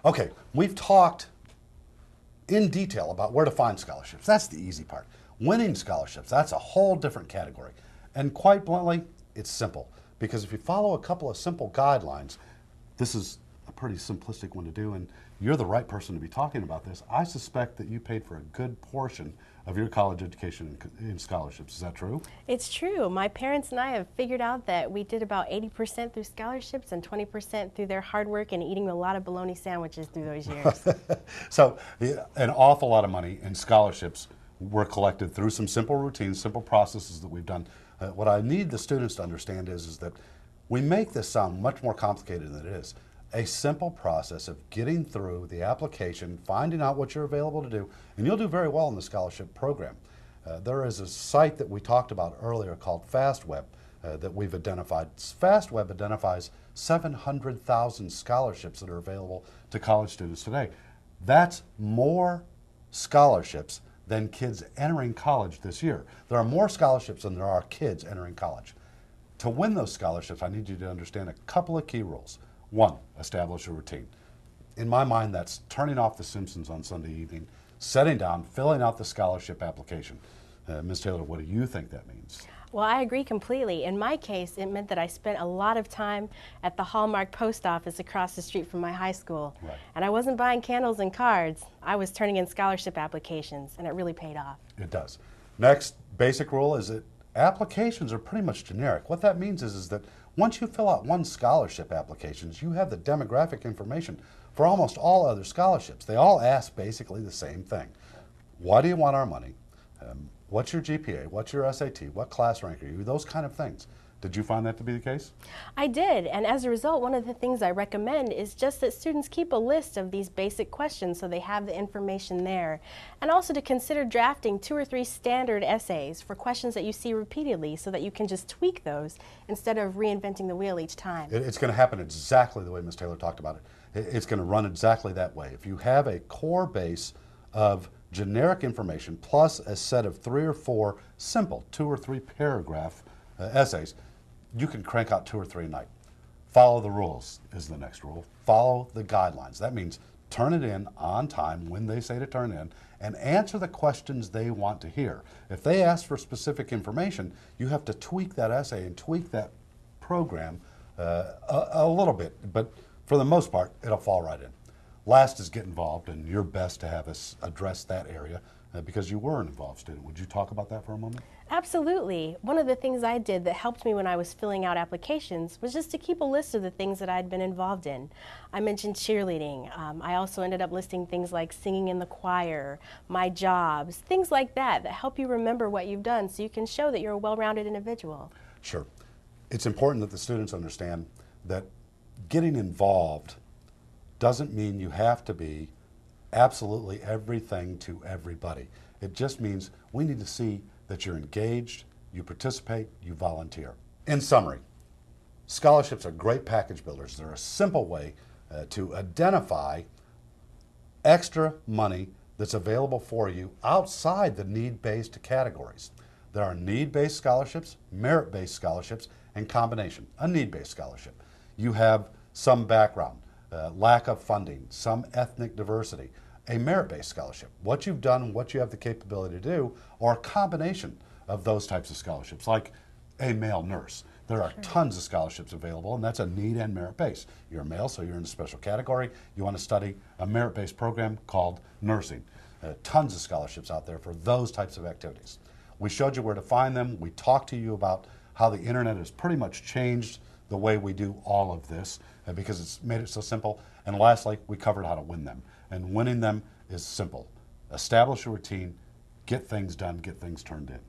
Okay, we've talked in detail about where to find scholarships. That's the easy part. Winning scholarships, that's a whole different category. And quite bluntly, it's simple. Because if you follow a couple of simple guidelines, this is a pretty simplistic one to do, and you're the right person to be talking about this. I suspect that you paid for a good portion of your college education in scholarships. Is that true? It's true. My parents and I have figured out that we did about 80% through scholarships and 20% through their hard work and eating a lot of bologna sandwiches through those years. So an awful lot of money in scholarships were collected through some simple routines, simple processes that we've done. What I need the students to understand is that we make this sound much more complicated than it is. A simple process of getting through the application, finding out what you're available to do, and you'll do very well in the scholarship program. There is a site that we talked about earlier called FastWeb that we've identified. FastWeb identifies 700,000 scholarships that are available to college students today. That's more scholarships than kids entering college this year. There are more scholarships than there are kids entering college. To win those scholarships, I need you to understand a couple of key rules. One, establish a routine. In my mind, that's turning off The Simpsons on Sunday evening, sitting down, filling out the scholarship application. Ms. Taylor, what do you think that means? Well, I agree completely. In my case, it meant that I spent a lot of time at the Hallmark post office across the street from my high school. Right. And I wasn't buying candles and cards. I was turning in scholarship applications, and it really paid off. It does. Next basic rule is that applications are pretty much generic. What that means is that once you fill out one scholarship applications, you have the demographic information for almost all other scholarships. They all ask basically the same thing. Why do you want our money? What's your GPA? What's your SAT? What class rank are you? Those kind of things. Did you find that to be the case? I did, and as a result, one of the things I recommend is just that students keep a list of these basic questions so they have the information there, and also to consider drafting 2 or 3 standard essays for questions that you see repeatedly so that you can just tweak those instead of reinventing the wheel each time. It's going to happen exactly the way Ms. Taylor talked about it. It's going to run exactly that way. If you have a core base of generic information plus a set of 3 or 4 simple 2 or 3 paragraph essays, you can crank out 2 or 3 a night. Follow the rules is the next rule. Follow the guidelines. That means turn it in on time when they say to turn in and answer the questions they want to hear. If they ask for specific information, you have to tweak that essay and tweak that program a little bit, but for the most part, it'll fall right in. Last is get involved, and you're best to have us address that area because you were an involved student. Would you talk about that for a moment? Absolutely. One of the things I did that helped me when I was filling out applications was just to keep a list of the things that I'd been involved in. I mentioned cheerleading. I also ended up listing things like singing in the choir, my jobs, things like that that help you remember what you've done so you can show that you're a well-rounded individual. Sure. It's important that the students understand that getting involved doesn't mean you have to be absolutely everything to everybody. It just means we need to see that you're engaged, you participate, you volunteer. In summary, scholarships are great package builders. They're a simple way to identify extra money that's available for you outside the need-based categories. There are need-based scholarships, merit-based scholarships, and combination. A need-based scholarship. You have some background, lack of funding, some ethnic diversity. A merit-based scholarship, what you've done, what you have the capability to do, or a combination of those types of scholarships, like a male nurse. There are tons of scholarships available, and that's a need and merit-based. You're a male, so you're in a special category. You want to study a merit-based program called nursing. Tons of scholarships out there for those types of activities. We showed you where to find them. We talked to you about how the internet has pretty much changed the way we do all of this because it's made it so simple. And lastly, we covered how to win them. And winning them is simple. Establish a routine, get things done, get things turned in.